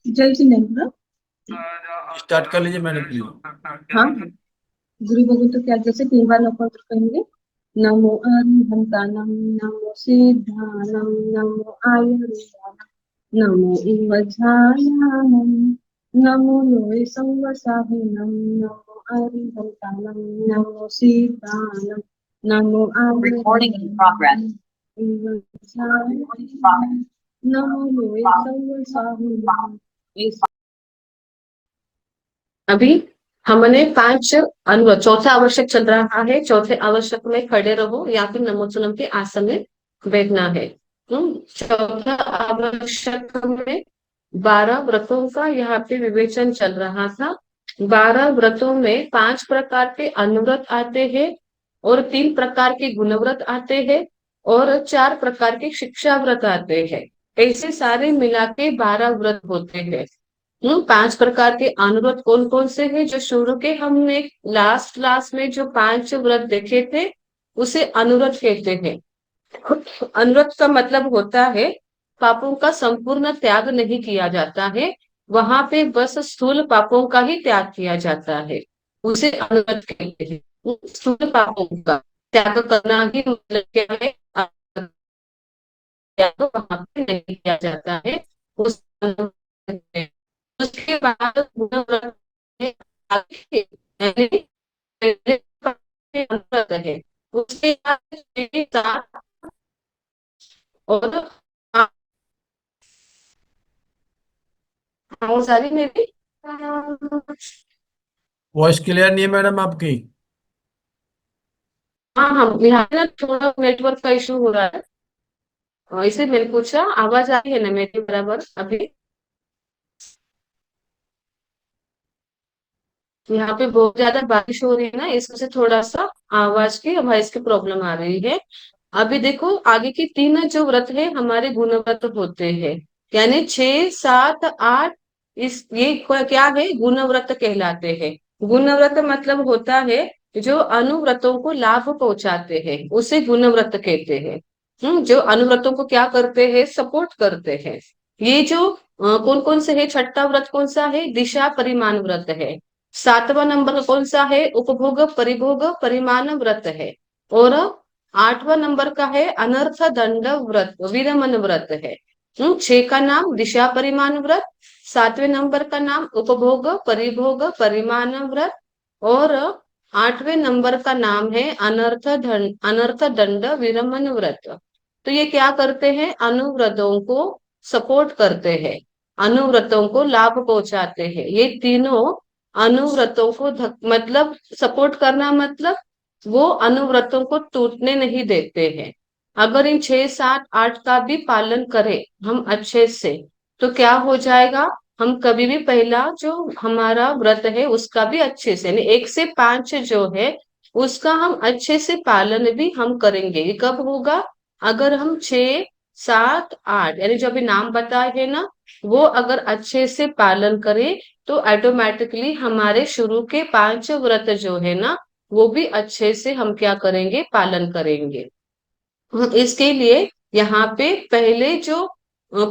जल्द से नहीं पूरा। स्टार्ट कर लीजिए मैडम प्लीज। हाँ, गुरु भगवत क्या जैसे 3 बार नौकर कहेंगे। नमो अरिहंतानम, नमो सिद्धानम, नमो आयुर्वेदानम, नमो इंवज्झायानम, नमो लोय संवसाहिनम, नमो अरिहंतानम, नमो सिद्धानम, नमो Recording in progress. आयुर्वेदानम, इंवज्झायानम, नमो लोय संवसाहिनम। अभी हमने 5 चौथा आवश्यक चल रहा है। चौथे आवश्यक में खड़े रहो या फिर नमोचुनम के आसन में बैठना है। चौथा आवश्यक में 12 व्रतों का यहाँ पे विवेचन चल रहा था। 12 व्रतों में 5 प्रकार के अनुव्रत आते हैं और 3 प्रकार के गुणव्रत आते हैं और 4 प्रकार के शिक्षा व्रत आते हैं। ऐसे सारे मिला के 12 व्रत होते हैं। 5 प्रकार के अनुव्रत कौन कौन से हैं? जो शुरू के हमने लास्ट क्लास में जो 5 व्रत देखे थे उसे अनुव्रत कहते हैं। अनुव्रत का मतलब होता है पापों का संपूर्ण त्याग नहीं किया जाता है, वहां पे बस स्थूल पापों का ही त्याग किया जाता है, उसे अनुव्रत कहते हैं। स्थूल पापों का त्याग करना ही मतलब क्या है? त्याग वहां पे नहीं किया जाता है, उस अनुव्रत कहते हैं। उसके बाद गुणव्रत है, आगे यानी पहले अनुव्रत है, उसके बाद 6, 7 और सारी में भी वॉइस क्लियर नहीं है मैडम आपकी। हाँ हम यहाँ पे ना थोड़ा नेटवर्क का इशू हो रहा है। इसे मैंने पूछा आवाज आ रही है ना मेरी बराबर अभी? यहाँ पे बहुत ज्यादा बारिश हो रही है ना, इसमें थोड़ा सा आवाज की वॉइस की प्रॉब्लम आ रही है। अभी देखो आगे की 3 जो व्रत है हमारे गुणव्रत होते हैं, यानी 6, 7, 8। क्या है? गुणव्रत कहलाते हैं। गुणव्रत मतलब होता है जो अनुव्रतों को लाभ पहुंचाते हैं, उसे गुणव्रत कहते हैं। जो अनुव्रतों को क्या करते हैं? सपोर्ट करते हैं। ये जो कौन कौन से है? छठा व्रत कौन सा है? दिशा परिमाण व्रत है। 7वां नंबर कौन सा है? उपभोग परिभोग परिमाण व्रत है। और 8वां नंबर का है अनर्थ दंड व्रत, विरमन व्रत है। 6 का नाम दिशा परिमाण व्रत, 7वें नंबर का नाम उपभोग परिभोग परिमाण व्रत और 8वें नंबर का नाम है अनर्थ दंड विरमन व्रत। तो ये क्या करते हैं? अनुव्रतों को सपोर्ट करते हैं, अनुव्रतों को लाभ पहुंचाते हैं। ये तीनों अनुव्रतों को मतलब सपोर्ट करना, मतलब वो अनुव्रतों को टूटने नहीं देते हैं। अगर इन 6, 7, 8 का भी पालन करें हम अच्छे से तो क्या हो जाएगा? हम कभी भी पहला जो हमारा व्रत है उसका भी अच्छे से, यानी 1 से 5 जो है उसका हम अच्छे से पालन भी हम करेंगे। ये कब होगा? अगर हम 6, 7, 8 यानी जो अभी नाम बताए हैं ना, वो अगर अच्छे से पालन करें तो ऑटोमेटिकली हमारे शुरू के 5 व्रत जो है ना वो भी अच्छे से हम क्या करेंगे? पालन करेंगे। इसके लिए यहाँ पे पहले जो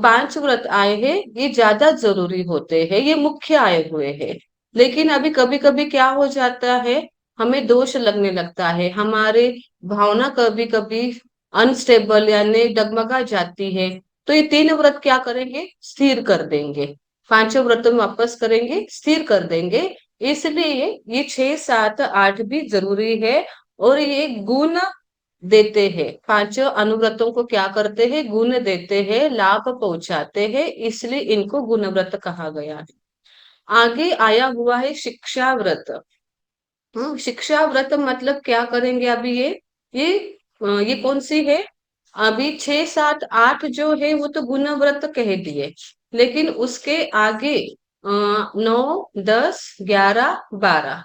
5 व्रत आए हैं ये ज्यादा जरूरी होते हैं, ये मुख्य आए हुए हैं। लेकिन अभी कभी कभी क्या हो जाता है? हमें दोष लगने लगता है, हमारे भावना कभी कभी अनस्टेबल यानी डगमगा जाती है। तो ये 3 व्रत क्या करेंगे? स्थिर कर देंगे। 5 व्रतों में वापस करेंगे, स्थिर कर देंगे। इसलिए ये 6, 7, 8 भी जरूरी है। और ये गुण देते हैं, 5 अनुव्रतों को क्या करते हैं? गुण देते हैं, लाभ पहुंचाते हैं, इसलिए इनको गुणव्रत कहा गया है। आगे आया हुआ है शिक्षा व्रत। शिक्षा व्रत मतलब क्या करेंगे अभी? ये कौन सी है? अभी 6, 7, 8 जो है वो तो गुणव्रत कह दिए, लेकिन उसके आगे 9, 10, 11, 12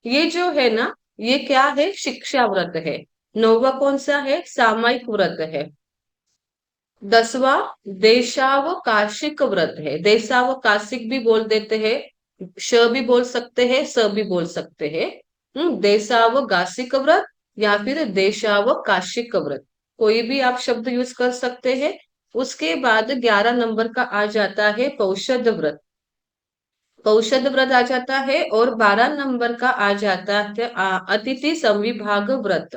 ये जो है ना ये क्या है? शिक्षा व्रत है। 9वां कौन सा है? सामायिक व्रत है। 10वां देशावकाशिक व्रत है। देशावकाशिक भी बोल देते हैं, श भी बोल सकते हैं, स भी बोल सकते हैं। देशावकाशिक व्रत या फिर देशावकाशिक व्रत, कोई भी आप शब्द यूज कर सकते हैं। उसके बाद 11 नंबर का आ जाता है पौषध व्रत। कौशल व्रत आ जाता है, और 12 नंबर का आ जाता है अतिथि संविभाग व्रत।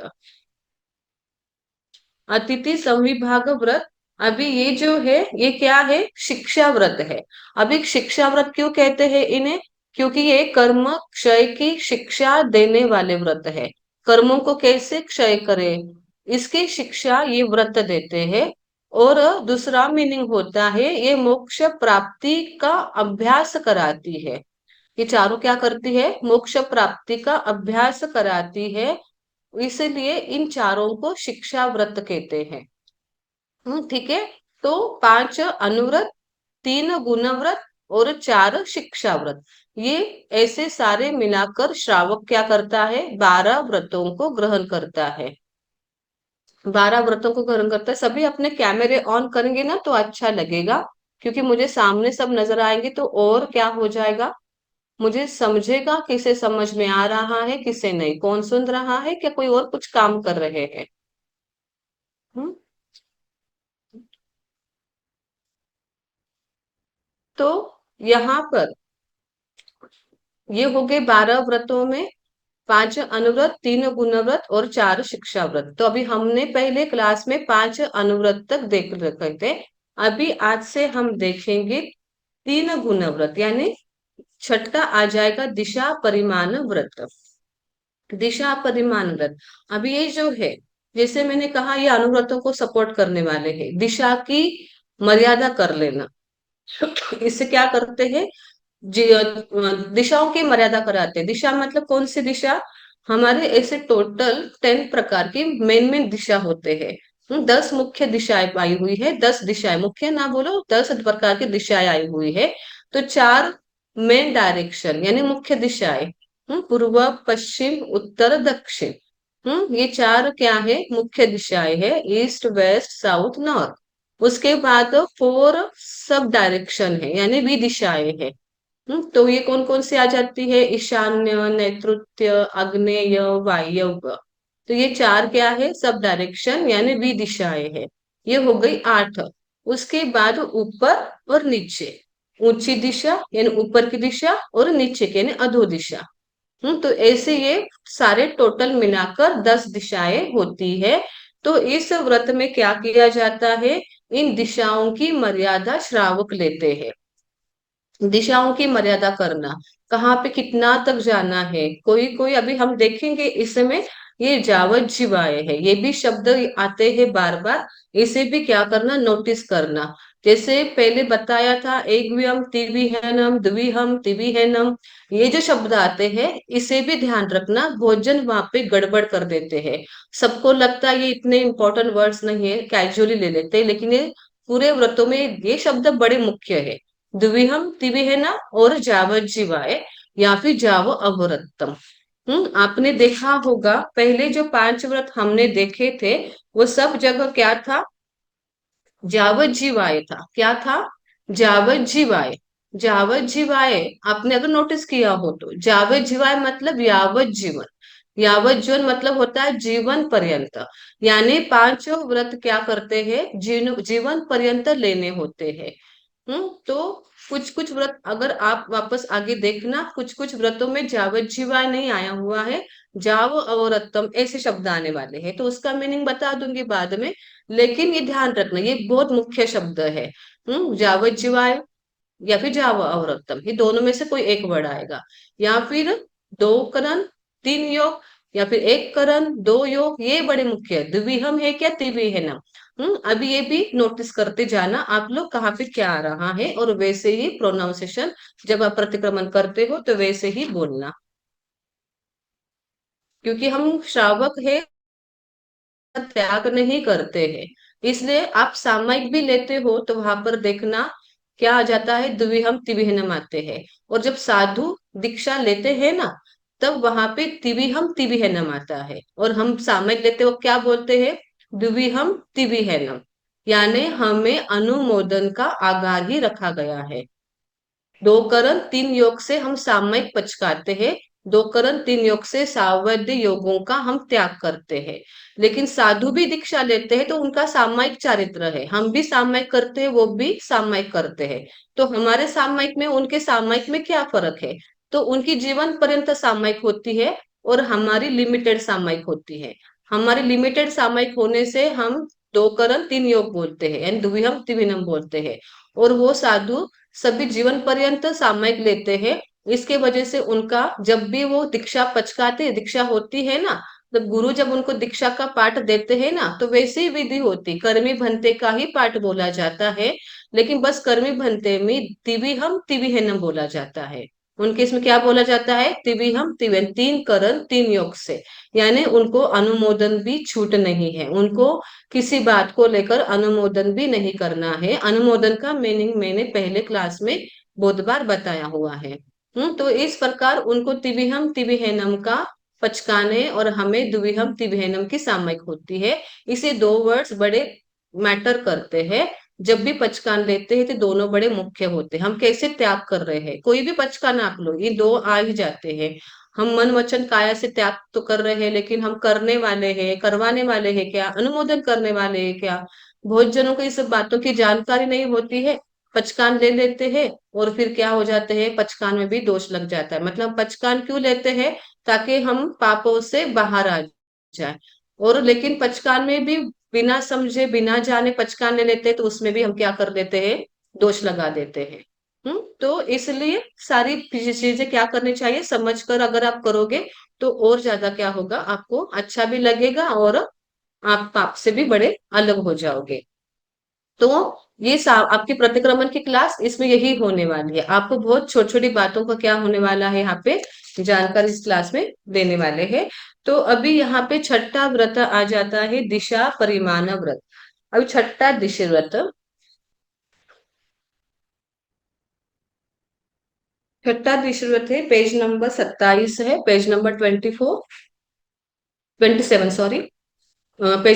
अतिथि संविभाग व्रत, अभी ये जो है ये क्या है, शिक्षा व्रत है। अभी शिक्षा व्रत क्यों कहते हैं इन्हें, क्योंकि ये कर्म क्षय की शिक्षा देने वाले व्रत है। कर्मों को कैसे क्षय करे, इसकी शिक्षा ये व्रत देते हैं। और दूसरा मीनिंग होता है ये मोक्ष प्राप्ति का अभ्यास कराती है। ये चारों क्या करती है, मोक्ष प्राप्ति का अभ्यास कराती है। इसलिए इन चारों को शिक्षा व्रत कहते हैं। ठीक है। तो 5 अनुव्रत, 3 गुणव्रत और 4 शिक्षा व्रत, ये ऐसे सारे मिलाकर श्रावक क्या करता है, 12 व्रतों को ग्रहण करता है। 12 व्रतों को ग्रहण करता है। सभी अपने कैमरे ऑन करेंगे ना तो अच्छा लगेगा, क्योंकि मुझे सामने सब नजर आएंगे तो और क्या हो जाएगा, मुझे समझेगा किसे समझ में आ रहा है किसे नहीं, कौन सुन रहा है, क्या कोई और कुछ काम कर रहे हैं। हम्म, तो यहाँ पर ये हो गए 12 व्रतों में, 5 अनुव्रत, 3 गुणव्रत और 4 शिक्षा व्रत। तो अभी हमने पहले क्लास में 5 अनुव्रत तक देख रखे थे। अभी आज से हम देखेंगे 3 गुणव्रत, यानी छठा आ जाएगा दिशा परिमाण व्रत। दिशा परिमाण व्रत, अभी ये जो है, जैसे मैंने कहा ये अनुव्रतों को सपोर्ट करने वाले हैं, दिशा की मर्यादा कर लेना। इससे क्या करते हैं, दिशाओं की मर्यादा कराते हैं। दिशा मतलब कौन सी दिशा, हमारे ऐसे टोटल 10 प्रकार की मेन मेन दिशा होते हैं। 10 मुख्य दिशाएं आई हुई है, 10 दिशाएं, मुख्य ना बोलो, 10 प्रकार की दिशाएं आई हुई है। तो 4 मेन डायरेक्शन यानी मुख्य दिशाएं, पूर्व पश्चिम उत्तर दक्षिण। ये 4 क्या है, मुख्य दिशाएं है, ईस्ट वेस्ट साउथ नॉर्थ। उसके बाद 4 सब डायरेक्शन है यानी विदिशाएं है। तो ये कौन कौन सी आ जाती है, ईशान्य, नैऋत्य, आग्नेय, वायव्य। तो ये 4 क्या है, सब डायरेक्शन यानी बी दिशाएं है। ये हो गई 8। उसके बाद ऊपर और नीचे, ऊंची दिशा यानी ऊपर की दिशा, और नीचे की यानी अधो दिशा। तो ऐसे ये सारे टोटल मिलाकर 10 दिशाएं होती है। तो इस व्रत में क्या किया जाता है, इन दिशाओं की मर्यादा श्रावक लेते हैं। दिशाओं की मर्यादा करना, कहाँ पे कितना तक जाना है, कोई कोई अभी हम देखेंगे इसमें, ये जावत जीवाए है, ये भी शब्द आते हैं बार बार। इसे भी क्या करना, नोटिस करना। जैसे पहले बताया था, एकवियम तिविहनम द्विहम तिविहनम, ये जो शब्द आते हैं इसे भी ध्यान रखना, भोजन वहां पे गड़बड़ कर देते हैं। सबको लगता है ये इतने इंपॉर्टेंट वर्ड्स नहीं है, कैजुअली ले लेते हैं, लेकिन ये पूरे व्रतों में ये शब्द बड़े मुख्य है। द्विहम तिविहेना और जावज्जीवाय, या फिर जाव अवरत्तम। आपने देखा होगा पहले जो 5 व्रत हमने देखे थे, वो सब जगह क्या था, जावज्जीवाय था। क्या था, जावज्जीवाय। जावज्जीवाय, आपने अगर नोटिस किया हो तो जावज्जीवाय मतलब यावत जीवन। यावत जीवन मतलब होता है जीवन पर्यंत, यानी 5 व्रत क्या करते हैं, जीवन पर्यंत लेने होते हैं। तो कुछ कुछ व्रत अगर आप वापस आगे देखना, कुछ कुछ व्रतों में जावज्जीवा नहीं आया हुआ है, जाव अवरत्तम ऐसे शब्द आने वाले हैं, तो उसका मीनिंग बता दूंगी बाद में। लेकिन ये ध्यान रखना, ये बहुत मुख्य शब्द है। जावज्जीवाय या फिर जाव अवरत्तम, ये दोनों में से कोई एक वर्ड आएगा। या फिर 2 करण 3 योग, या फिर 1 करण 2 योग, ये बड़े मुख्य है। द्विहम है क्या त्रिविहनम। अभी ये भी नोटिस करते जाना आप लोग, कहाँ पे क्या आ रहा है, और वैसे ही प्रोनाउंसिएशन जब आप प्रतिक्रमण करते हो तो वैसे ही बोलना, क्योंकि हम श्रावक है, त्याग नहीं करते हैं। इसलिए आप सामयिक भी लेते हो तो वहां पर देखना क्या आ जाता है, द्विहम तिविहनम आते हैं। और जब साधु दीक्षा लेते हैं ना, तब वहां पे तिविहम तिविहनम आता है। और हम सामयिक लेते हो क्या बोलते हैं, द्विहम तिविहनम, यानी हमें अनुमोदन का आगार ही रखा गया है। 2 करण 3 योग से हम सामयिक पचकाते हैं, दो करण तीन योग से सावध्य योगों का हम त्याग करते हैं। लेकिन साधु भी दीक्षा लेते हैं तो उनका सामायिक चारित्र है, हम भी सामायिक करते हैं, वो भी सामायिक करते हैं। तो हमारे सामायिक में उनके सामायिक में क्या फर्क है? तो उनकी जीवन पर्यंत सामायिक होती है और हमारी लिमिटेड सामायिक होती है। हमारी लिमिटेड सामायिक होने से हम दो करण तीन योग बोलते हैं, यानी द्विहम त्रिविनम बोलते हैं। और वो साधु सभी जीवन पर्यंत सामायिक लेते हैं। इसके वजह से उनका जब भी वो दीक्षा पचकाते, दीक्षा होती है ना, तो गुरु जब उनको दीक्षा का पाठ देते हैं ना, तो वैसे ही विधि होती, कर्मी भंते का ही पाठ बोला जाता है। लेकिन बस कर्मी भंते में तिविहम तिविहेनम बोला जाता है। उनके इसमें क्या बोला जाता है? तिविहम तिवेन, तीन करण तीन योग से। यानी उनको अनुमोदन भी छूट नहीं है, उनको किसी बात को लेकर अनुमोदन भी नहीं करना है। अनुमोदन का मीनिंग मैंने पहले क्लास में बहुत बार बताया हुआ है। तो इस प्रकार उनको तिविहम तिविहेनम का पचकाने और हमें द्विहम तिविहेनम की सामयिक होती है। इसे दो वर्ड्स बड़े मैटर करते हैं। जब भी पचकान लेते हैं तो दोनों बड़े मुख्य होते हैं। हम कैसे त्याग कर रहे हैं, कोई भी पचकान आप लो, ये दो आ ही जाते हैं। हम मन वचन काया से त्याग तो कर रहे हैं, लेकिन हम करने वाले हैं, करवाने वाले हैं क्या, अनुमोदन करने वाले हैं क्या? बहुत जनों को इस सब बातों की जानकारी नहीं होती है, पचकान ले लेते हैं और फिर क्या हो जाते हैं, पचकान में भी दोष लग जाता है। मतलब पचकान क्यों लेते हैं? ताकि हम पापों से बाहर आ जाए। और लेकिन पचकान में भी बिना समझे बिना जाने पचकान ले लेते हैं, तो उसमें भी हम क्या कर देते हैं, दोष लगा देते हैं। तो इसलिए सारी चीजें क्या करनी चाहिए, समझकर अगर आप करोगे तो और ज्यादा क्या होगा, आपको अच्छा भी लगेगा और आप पाप से भी बड़े अलग हो जाओगे। तो ये आपकी प्रतिक्रमण की क्लास इसमें यही होने वाली है। आपको बहुत छोटी छोटी बातों का क्या होने वाला है, यहाँ पे जानकारी इस क्लास में देने वाले हैं। तो अभी यहाँ पे छठा व्रत आ जाता है, दिशा परिमाण व्रत। अभी छठा दिशा व्रत, छठा दिशा व्रत है, पेज नंबर 27 है, पेज नंबर 27, पेज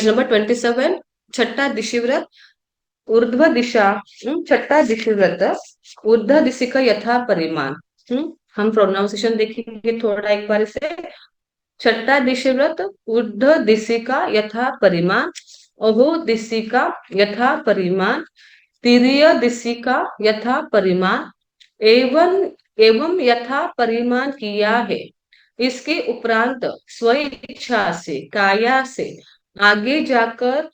नंबर 27। छठा दिशा व्रत, ऊर्ध्व दिशा। छठा दिशा व्रत, ऊर्ध्व दिशा का यथा परिमाण। हम प्रोनाउंसिएशन देखेंगे थोड़ा एक बार से। छठा दिशा व्रत, ऊर्ध्व दिशा का यथा परिमाण, अहो दिशा का यथा परिमाण, तिर्य दिशा का यथा परिमाण, एवं एवं यथा परिमाण किया है। इसके उपरांत स्व इच्छा से काया से आगे जाकर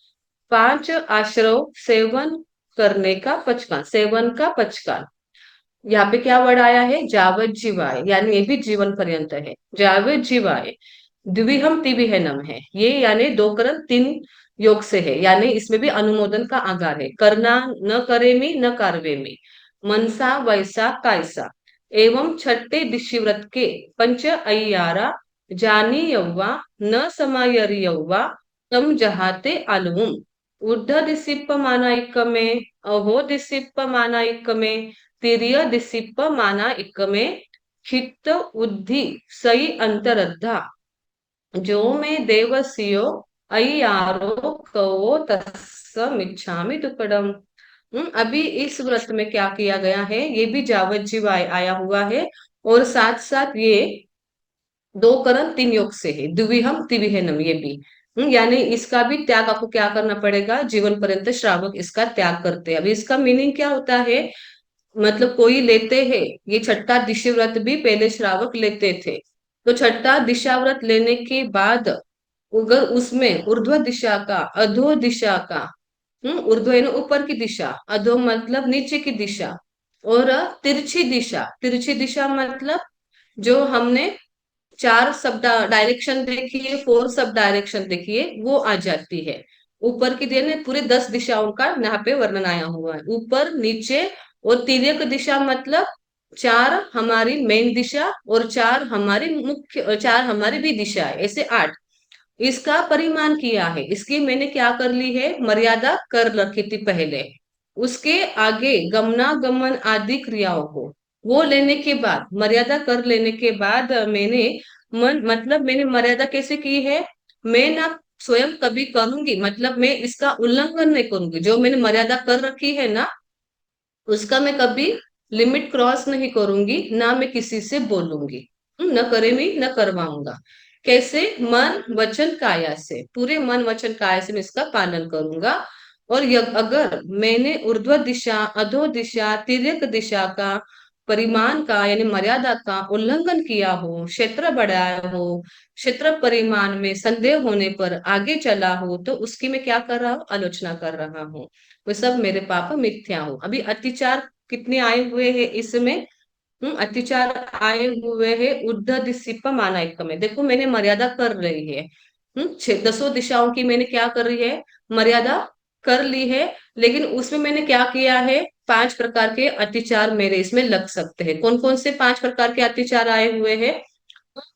पांच आश्रव सेवन करने का पचकान, सेवन का पचकान। यहाँ पे क्या वर्ड आया है, जावत जीवाय, यानी ये भी जीवन पर्यंत है। जावत जीवाय द्विहम तिविहनम है ये, यानी दो करण तीन योग से है, यानी इसमें भी अनुमोदन का आगार है। करना न करे में न कार्य में, मनसा वैसा कायसा। एवं छठे दिशिव्रत के पंच अय्यारा जानी यौवा न समायरी यौवा तम जहाते अलवुम। ऊर्ध्व दिसिप्प मानाइक में, अहो दिसिप्प मानाइक में, तिर्य दिसिप्प मानाइक में, चित्त उद्धि सई अंतरद्धा, जो में देवसियो अय्यारो कवो तस्समिच्छामि दुक्कडम। अभी इस व्रत में क्या किया गया है, ये भी जावत जीव आया हुआ है, और साथ साथ ये दो करण तीन योग से है, द्विहम तिविहेनम ये भी। यानी इसका भी त्याग आपको क्या करना पड़ेगा, जीवन पर्यंत श्रावक इसका त्याग करते हैं। अभी इसका मीनिंग क्या होता है, मतलब कोई लेते हैं, ये छठा दिशा व्रत भी पहले श्रावक लेते थे। तो छठा दिशा व्रत लेने के बाद अगर उसमें ऊर्ध्व दिशा का अधो दिशा का, ऊर्ध्व यानी ऊपर की दिशा, अधो मतलब नीचे की दिशा, और तिरछी दिशा, तिरछी दिशा मतलब जो हमने चार सब डायरेक्शन देखिए, फोर सब डायरेक्शन देखिए, वो आ जाती है। ऊपर की देने पूरे 10 दिशाओं का यहाँ पे वर्णन आया हुआ है, ऊपर नीचे। और तिर्यक दिशा मतलब चार हमारी मेन दिशा और चार हमारी मुख्य, चार हमारी भी दिशा है, ऐसे 8। इसका परिमाण किया है, इसकी मैंने क्या कर ली है, मर्यादा कर रखी थी पहले। उसके आगे गमनागमन आदि क्रियाओं को वो लेने के बाद, मर्यादा कर लेने के बाद मैंने मतलब मैंने मर्यादा कैसे की है, मैं ना स्वयं कभी करूंगी, मतलब मैं इसका उल्लंघन नहीं करूंगी, जो मैंने मर्यादा कर रखी है ना, उसका मैं कभी लिमिट क्रॉस नहीं करूंगी, ना मैं किसी से बोलूंगी। न करेमी न करवाऊंगा। कैसे? मन वचन काया से, पूरे मन वचन काया से मैं इसका पालन करूंगा। और अगर मैंने ऊर्ध्व दिशा, अधो दिशा, तिर्यक दिशा का, परिमाण का यानी मर्यादा का उल्लंघन किया हो, क्षेत्र बढ़ाया हो, क्षेत्र परिमाण में संदेह होने पर आगे चला हो, तो उसकी मैं क्या कर रहा हूँ? आलोचना कर रहा हूँ। वो सब मेरे पाप मिथ्या हो। अभी अतिचार कितने आए हुए हैं इसमें? अत्याचार आए हुए हैं उद्धत सिप मानाइक में। देखो मैंने मर्यादा कर रही है। दसों दिशाओं की मैंने क्या कर रही है? मर्यादा कर ली है। लेकिन उसमें मैंने क्या किया है? 5 प्रकार के अत्याचार मेरे इसमें लग सकते हैं। कौन कौन से 5 प्रकार के अत्याचार आए हुए हैं?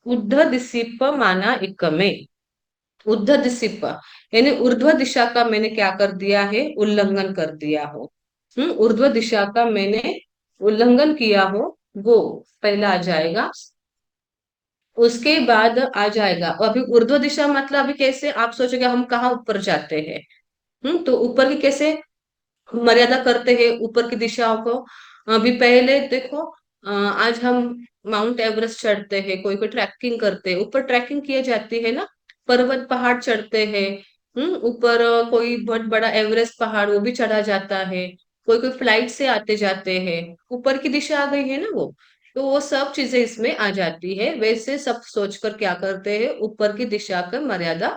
उद्धत सिप माना इक में। उद्धत सिप यानी ऊर्ध्व दिशा का मैंने क्या कर दिया है? उल्लंघन कर दिया हो। ऊर्ध्व दिशा का मैंने उल्लंघन किया हो, वो पहला आ जाएगा। उसके बाद आ जाएगा, अभी ऊर्ध्व दिशा मतलब अभी कैसे आप सोचोगे हम कहाँ ऊपर जाते हैं? तो ऊपर की कैसे मर्यादा करते हैं ऊपर की दिशाओं को? अभी पहले देखो, आज हम माउंट एवरेस्ट चढ़ते हैं, कोई कोई ट्रैकिंग करते हैं, ऊपर ट्रैकिंग किए जाती है ना, पर्वत पहाड़ चढ़ते हैं। ऊपर कोई बहुत बड़ा एवरेस्ट पहाड़ वो भी चढ़ा जाता है। कोई कोई फ्लाइट से आते जाते हैं, ऊपर की दिशा आ गई है ना वो। तो वो सब चीजें इसमें आ जाती है। वैसे सब सोचकर क्या करते हैं? ऊपर की दिशा का मर्यादा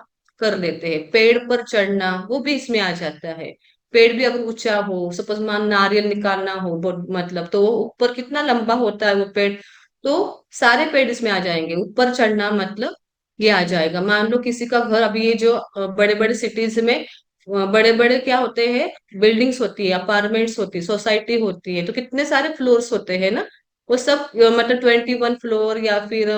कर लेते हैं। पेड़ पर चढ़ना वो भी इसमें आ जाता है। पेड़ भी अगर ऊंचा हो, सपोज मान नारियल निकालना हो, मतलब तो वो ऊपर कितना लंबा होता है वो पेड़, तो सारे पेड़ इसमें आ जाएंगे। ऊपर चढ़ना मतलब ये आ जाएगा। मान लो किसी का घर, अभी ये जो बड़े बड़े सिटीज में बड़े बड़े क्या होते हैं? बिल्डिंग्स होती है, अपार्टमेंट्स होती है, सोसाइटी होती है, तो कितने सारे फ्लोर्स होते हैं ना। वो सब मतलब 21 फ्लोर या फिर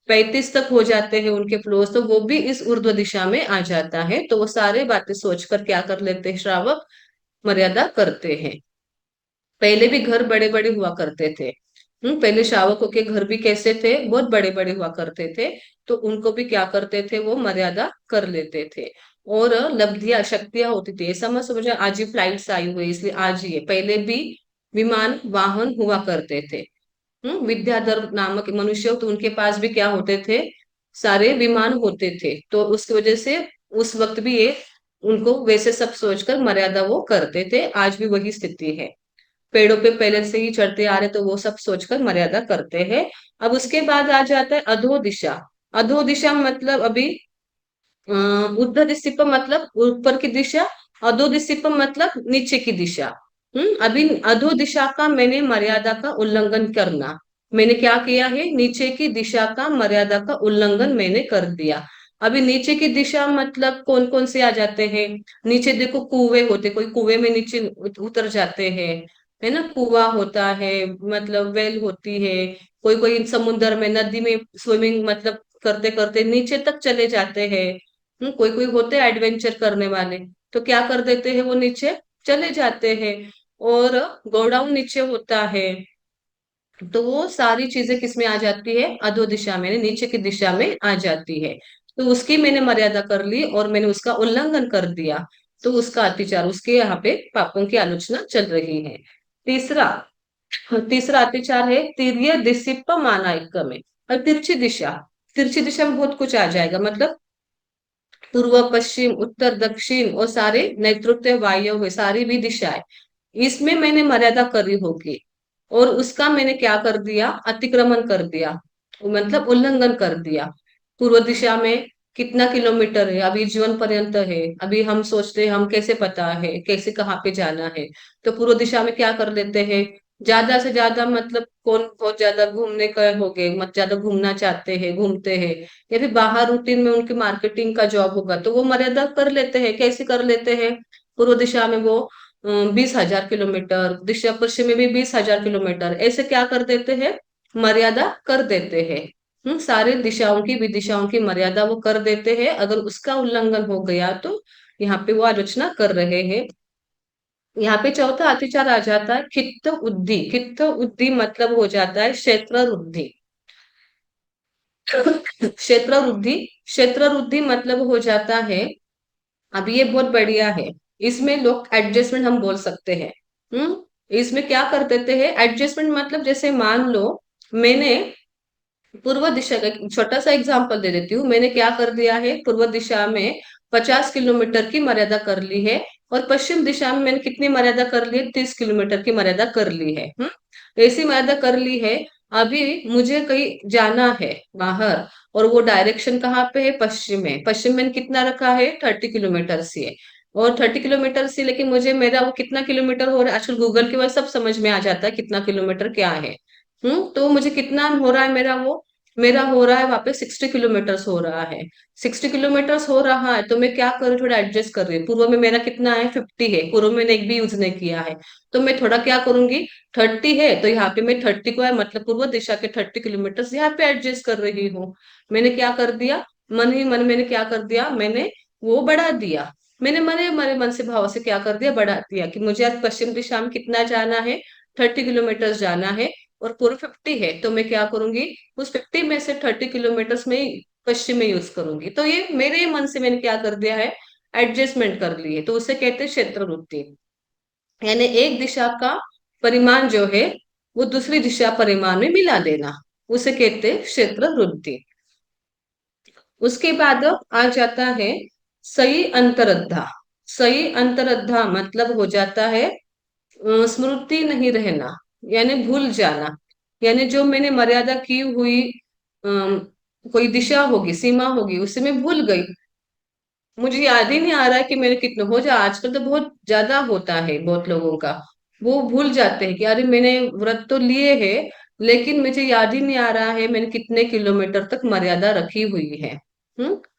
35 तक हो जाते हैं उनके फ्लोर्स, तो वो भी इस ऊर्ध्व दिशा में आ जाता है। तो वो सारे बातें सोचकर क्या कर लेते हैं श्रावक? मर्यादा करते हैं। पहले भी घर बड़े बड़े हुआ करते थे। पहले श्रावकों के घर भी कैसे थे? बहुत बड़े बड़े हुआ करते थे। तो उनको भी क्या करते थे? वो मर्यादा कर लेते थे। और लब्धियां शक्तियां होती थी। ऐसा मत समझो आज ही फ्लाइट्स आई हुई इसलिए आज ही है, पहले भी विमान वाहन हुआ करते थे। विद्याधर नामक मनुष्य, तो उनके पास भी क्या होते थे? सारे विमान होते थे। तो उसकी वजह से उस वक्त भी ये उनको वैसे सब सोचकर मर्यादा वो करते थे। आज भी वही स्थिति है। पेड़ों पे पहले से ही चढ़ते आ रहे तो वो सब सोचकर मर्यादा करते हैं। अब उसके बाद आ जाता है अधो दिशा। अधो दिशा मतलब अभी उद्धर दिशा मतलब ऊपर की दिशा, अधो दिशा मतलब नीचे की दिशा। अभी अधो दिशा का मैंने मर्यादा का उल्लंघन करना, मैंने क्या किया है? नीचे की दिशा का मर्यादा का उल्लंघन मैंने कर दिया। अभी नीचे की दिशा मतलब कौन कौन से आ जाते हैं? नीचे देखो कुएं होते, कोई कुएं में नीचे उतर जाते हैं, है ना, कुआं होता है, मतलब वेल होती है। कोई कोई समुद्र में, नदी में स्विमिंग मतलब करते करते नीचे तक चले जाते हैं। कोई कोई होते हैं एडवेंचर करने वाले, तो क्या कर देते हैं? वो नीचे चले जाते हैं। और गोडाउन नीचे होता है। तो वो सारी चीजें किसमें आ जाती है? अधो दिशा में, नीचे की दिशा में आ जाती है। तो उसकी मैंने मर्यादा कर ली और मैंने उसका उल्लंघन कर दिया। तो उसका अत्याचार, उसके यहाँ पे पापों की आलोचना चल रही है। तीसरा, तीसरा अत्याचार है तिर्य दिसिप माना एक में। और तिरछी दिशा, तिरछी दिशा में बहुत कुछ आ जाएगा, मतलब पूर्व पश्चिम उत्तर दक्षिण और सारे नैऋत्य वायव्य सारी भी दिशाएं, इसमें मैंने मर्यादा करी होगी। और उसका मैंने क्या कर दिया? अतिक्रमण कर दिया, मतलब उल्लंघन कर दिया। पूर्व दिशा में कितना किलोमीटर है? अभी जीवन पर्यंत है। अभी हम सोचते हैं हम कैसे पता है कैसे कहाँ पे जाना है? तो पूर्व दिशा में क्या कर लेते हैं? ज्यादा से ज्यादा मतलब कौन बहुत ज्यादा घूमने का हो गए, मत ज्यादा घूमना चाहते हैं घूमते हैं, या फिर बाहर रूटीन में उनकी मार्केटिंग का जॉब होगा तो वो मर्यादा कर लेते हैं। कैसे कर लेते हैं? पूर्व दिशा में वो 20,000 किलोमीटर, दिशा पश्चिम में भी 20,000 किलोमीटर, ऐसे क्या कर देते हैं? मर्यादा कर देते हैं। सारे दिशाओं की विदिशाओं की मर्यादा वो कर देते हैं। अगर उसका उल्लंघन हो गया तो यहाँ पे वो आलोचना कर रहे हैं। यहाँ पे चौथा अतिचार आ जाता है खित्त उद्धि। खित्त उद्धि मतलब हो जाता है क्षेत्र वृद्धि। क्षेत्र वृद्धि, क्षेत्र वृद्धि मतलब हो जाता है, अब ये बहुत बढ़िया है। इसमें लोग एडजस्टमेंट हम बोल सकते हैं। इसमें क्या कर देते हैं? एडजस्टमेंट मतलब जैसे मान लो मैंने पूर्व दिशा का एक छोटा सा एग्जांपल दे देती हूँ। मैंने क्या कर दिया है, पूर्व दिशा में 50 किलोमीटर की मर्यादा कर ली है, और पश्चिम दिशा में मैंने कितनी मर्यादा कर ली है, 30 किलोमीटर की मर्यादा कर ली है। ऐसी मर्यादा कर ली है। अभी मुझे कहीं जाना है बाहर, और वो डायरेक्शन कहाँ पे है, पश्चिम में। पश्चिम में कितना रखा है, 30 किलोमीटर से है। और 30 किलोमीटर से, लेकिन मुझे मेरा वो कितना किलोमीटर हो रहा है, आजकल गूगल के वजह सब समझ में आ जाता है कितना किलोमीटर क्या है। तो मुझे कितना हो रहा है, मेरा हो रहा है वहां पे 60 किलोमीटर हो रहा है। 60 किलोमीटर हो रहा है, तो मैं क्या करूँ, थोड़ा एडजस्ट कर रही हूँ। पूर्व में मेरा कितना है, 50 है। पूर्व में मैंने एक भी यूज नहीं किया है, तो मैं थोड़ा क्या करूंगी, 30 है तो यहाँ पे मैं 30 को है, मतलब पूर्व दिशा के 30 किलोमीटर यहाँ पे एडजस्ट कर रही हूँ। मैंने क्या कर दिया, मन ही मन मैंने क्या कर दिया, मैंने वो बढ़ा दिया। मैंने मने मरे मन से भाव से क्या कर दिया, बढ़ा दिया कि मुझे आज पश्चिम दिशा में कितना जाना है, 30 किलोमीटर जाना है। और पूर्व 50 है, तो मैं क्या करूंगी, उस 50 में से 30 किलोमीटर में ही पश्चिम में यूज करूंगी। तो ये मेरे मन से मैंने क्या कर दिया है, एडजस्टमेंट कर ली है। तो उसे कहते हैं क्षेत्र वृत्ति। यानी एक दिशा का परिमाण जो है, वो दूसरी दिशा परिमाण में मिला देना, उसे कहते हैं क्षेत्र वृद्धि। उसके बाद आ जाता है सही अंतरद्धा। सही अंतरद्धा मतलब हो जाता है स्मृति नहीं रहना, यानी भूल जाना। यानी जो मैंने मर्यादा की हुई अम, कोई दिशा होगी, सीमा होगी, उसे मैं भूल गई। मुझे याद ही नहीं आ रहा है कि मैंने कितना हो जा, आजकल तो बहुत ज्यादा होता है बहुत लोगों का। वो भूल जाते हैं कि अरे मैंने व्रत तो लिए है, लेकिन मुझे याद ही नहीं आ रहा है मैंने कितने किलोमीटर तक मर्यादा रखी हुई है।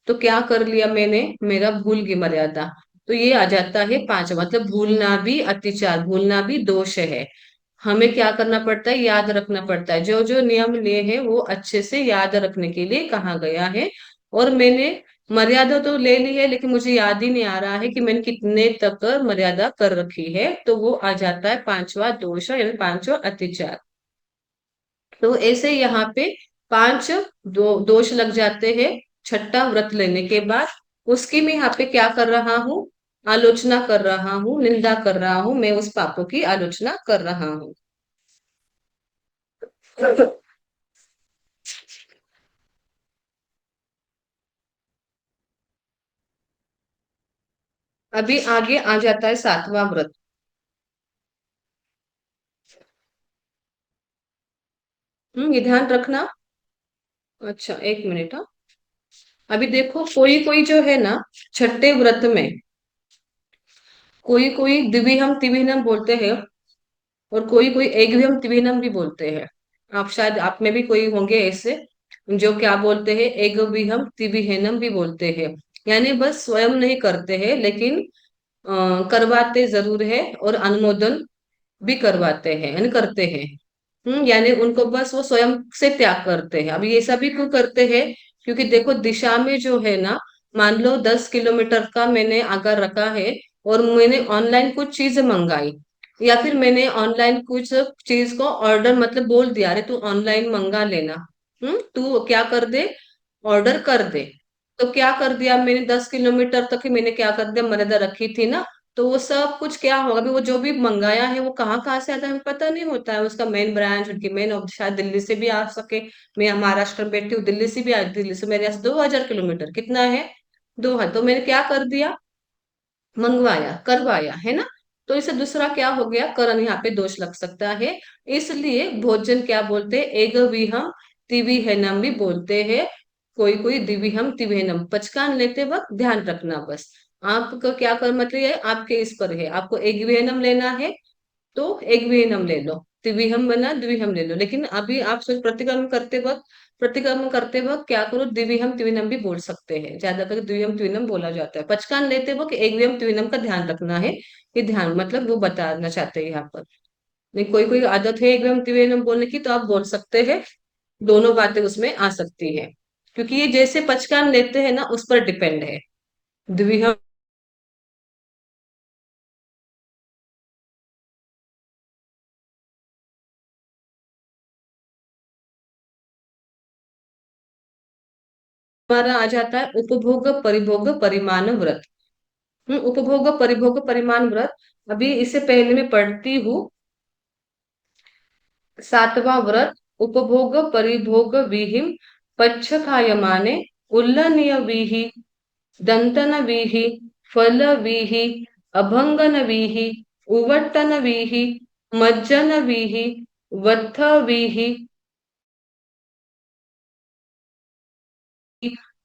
तो क्या कर लिया मैंने, मेरा भूल गई मर्यादा। तो ये आ जाता है पांच, मतलब भूलना भी अतिचार, भूलना भी दोष है। हमें क्या करना पड़ता है, याद रखना पड़ता है। जो जो नियम लिए हैं वो अच्छे से याद रखने के लिए कहा गया है। और मैंने मर्यादा तो ले ली है, लेकिन मुझे याद ही नहीं आ रहा है कि मैंने कितने तक मर्यादा कर रखी है। तो वो आ जाता है पांचवा दोष, यानी पांचवा अतिचार। तो ऐसे यहाँ पे पांच दोष लग जाते हैं छठा व्रत लेने के बाद। उसकी मैं यहाँ पे क्या कर रहा हूँ, आलोचना कर रहा हूँ, निंदा कर रहा हूँ, मैं उस पापों की आलोचना कर रहा हूँ। अभी आगे आ जाता है सातवां व्रत। ये ध्यान रखना। अच्छा, एक मिनट। हाँ, अभी देखो कोई कोई जो है ना, छठे व्रत में कोई कोई द्विहम त्रिविहनम बोलते हैं, और कोई कोई एकविहम त्रिविहनम भी बोलते हैं। आप शायद आप में भी कोई होंगे ऐसे जो क्या बोलते हैं, एकविहम त्रिविहनम भी बोलते हैं। यानी बस स्वयं नहीं करते हैं, लेकिन करवाते जरूर है, और अनुमोदन भी करवाते हैं, यानी करते हैं। यानी उनको बस वो स्वयं से त्याग करते हैं। अब ये सभी क्यों करते हैं, क्योंकि देखो दिशा में जो है ना, मान लो 10 किलोमीटर का मैंने अगर रखा है, और मैंने ऑनलाइन कुछ चीज मंगाई, या फिर मैंने ऑनलाइन कुछ चीज को ऑर्डर मतलब बोल दिया, अरे तू ऑनलाइन मंगा लेना, तू क्या कर दे, ऑर्डर कर दे। तो क्या कर दिया मैंने, 10 किलोमीटर तक ही मैंने क्या कर दिया, मर्यादा रखी थी ना। तो वो सब कुछ क्या होगा, अभी वो जो भी मंगाया है वो कहाँ कहाँ से आता है हमें पता नहीं होता है। उसका मेन ब्रांच, उनकी मेन ऑफिस शायद दिल्ली से भी आ सके। मैं महाराष्ट्र में बैठी हूँ, दिल्ली से भी आ, दिल्ली से मेरे यहाँ से 2000 किलोमीटर कितना है, 2 है। तो मैंने क्या कर दिया, मंगवाया, करवाया है ना। तो इसे दूसरा क्या हो गया, करण, यहाँ पे दोष लग सकता है। इसलिए भोजन क्या बोलते हैं, एक विहम तिविहनम भी बोलते हैं। कोई कोई दिविहम तिविहनम, पचकान लेते वक्त ध्यान रखना बस। आपको क्या कर मतलब है, आपके इस पर है, आपको एक विहनम लेना है तो एक विहनम ले लो, द्विहम बना द्विहम ले लो। लेकिन अभी आप सोच, प्रतिक्रमण करते वक्त क्या करो, द्विहम त्रिविनम भी बोल सकते हैं, ज्यादातर द्विहम त्रिविनम बोला जाता है। पचकान लेते वक्त एक विहम त्रिविनम का ध्यान रखना है। ये ध्यान मतलब वो बताना चाहते हैं यहाँ पर। नहीं, कोई कोई आदत है एक विहम त्रिविनम बोलने की, तो आप बोल सकते हैं, दोनों बातें उसमें आ सकती है। क्योंकि ये जैसे पचकान लेते हैं ना, उस पर डिपेंड है। द्विहम हमारा आ जाता है उपभोग परिभोग परिमाण व्रत। उपभोग परिभोग परिमाण व्रत, अभी इससे पहले मैं पढ़ती हूँ। सातवां व्रत उपभोग परिभोग विहिम पच्छखायमाने उल्लनीय विहि दंतन विहि फल विहि अभंगन विहि उवट्टन विहि मज्जन विहि वत्थ विहि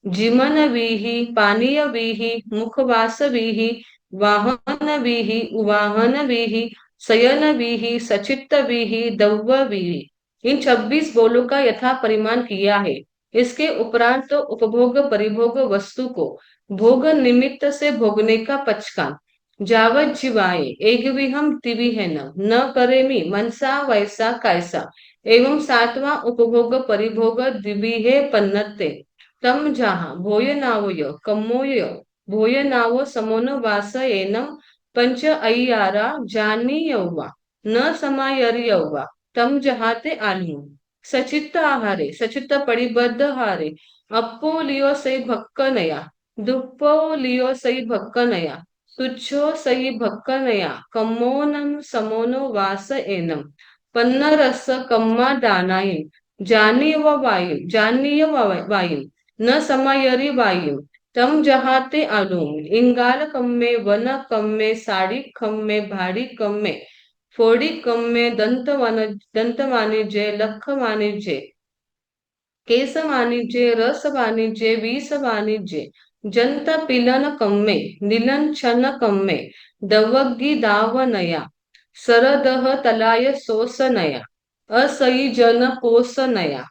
जीवन वीहि पानीय वीहि मुखवास वीहि वाहन वीहि उवाहन वीहि शयन वीहि सचित्त वीहि दव्व वीहि। इन 26 बोलों का यथा परिमाण किया है। इसके उपरांत तो उपभोग परिभोग वस्तु को भोग निमित्त से भोगने का पचकान जावत जीवाए एक विहम तिविहन न करेमी मनसा वैसा कैसा एवं सातवां उपभोग परिभोग द्विविहे पन्नते तम जहा भोयनावय कम्मोय भोयनावो समोनो वास एनम पंच अय्यारा जानी यौवा न समायरि यौवा तम जहाते आलू सचित्त आहारे सचित्त पड़िबद्ध हारे अप्पो लियो सई भक्कनया दुप्पो लियो सई भक्कनया तुच्छो सई भक्कनया कम्मोनम समोनो वास एनम पन्न रस कम्मा दानाई जानीय वायु न समायरी वायु तम जहाते आलूम इंगाल कम्मे वन कम्मे साड़ी कम्मे भाड़ी कम्मे फोड़ी कम्मे दंत वाणिज्य लख वाणिज्य केस वाणिज्य रस वाणिज्य विष वाणिज्य जंत पिलन कम्मे नीलन छन कम्मे दवग्गी दावनया सरदह तलाय सोसनया असई जन कोसनया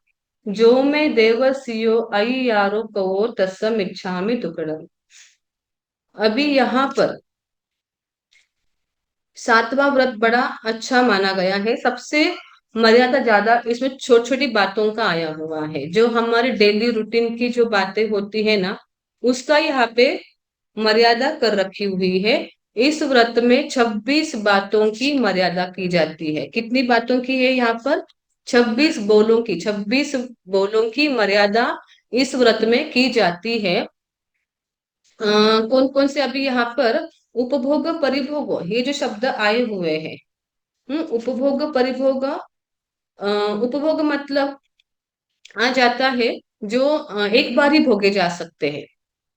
जो मैं देवसियो आई यारो कवो तस्सम इच्छामि दुक्कडम। अभी यहाँ पर सातवां व्रत बड़ा अच्छा माना गया है। सबसे मर्यादा ज्यादा इसमें छोटी छोटी बातों का आया हुआ है। जो हमारे डेली रूटीन की जो बातें होती है ना, उसका यहाँ पे मर्यादा कर रखी हुई है। इस व्रत में 26 बातों की मर्यादा की जाती है। कितनी बातों की है यहाँ पर? 26 बोलों की। 26 बोलों की मर्यादा इस व्रत में की जाती है। कौन कौन से अभी यहाँ पर उपभोग परिभोग ये जो शब्द आए हुए हैं। उपभोग परिभोग, उपभोग मतलब आ जाता है जो एक बार ही भोगे जा सकते हैं।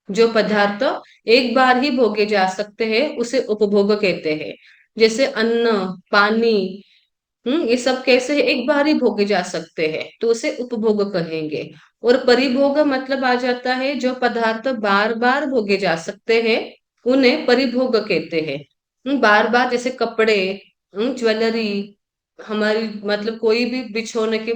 जो पदार्थ एक बार ही भोगे जा सकते हैं उसे उपभोग कहते हैं। जैसे अन्न, पानी, ये सब कैसे एक बार ही भोगे जा सकते हैं तो उसे उपभोग कहेंगे। और परिभोग मतलब आ जाता है जो पदार्थ बार बार भोगे जा सकते हैं उन्हें परिभोग कहते हैं। बार बार जैसे कपड़े, ज्वेलरी, हमारी मतलब कोई भी बिछोने के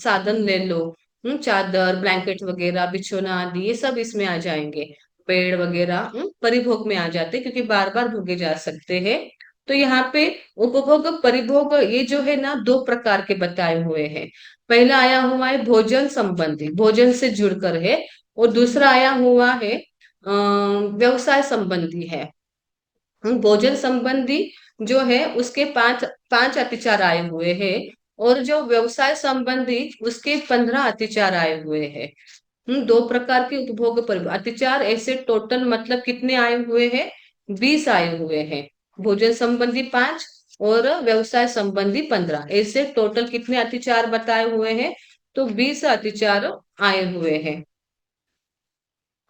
साधन ले लो। चादर, ब्लैंकेट वगैरह, बिछोना आदि ये सब इसमें आ जाएंगे। पेड़ वगैरह परिभोग में आ जाते हैं क्योंकि बार बार भोगे जा सकते हैं। तो यहाँ पे उपभोग परिभोग ये जो है ना दो प्रकार के बताए हुए हैं। पहला आया हुआ है भोजन संबंधी, भोजन से जुड़कर है। और दूसरा आया हुआ है व्यवसाय संबंधी है। भोजन संबंधी जो है उसके पांच पांच अतिचार आए हुए हैं। और जो व्यवसाय संबंधी उसके 15 अतिचार आए हुए हैं। दो प्रकार के उपभोग पर अतिचार ऐसे टोटल मतलब कितने आए हुए हैं? 20 आए हुए हैं। भोजन संबंधी 5 और व्यवसाय संबंधी 15, ऐसे टोटल कितने अतिचार बताए हुए हैं? तो 20 अतिचार आए हुए हैं।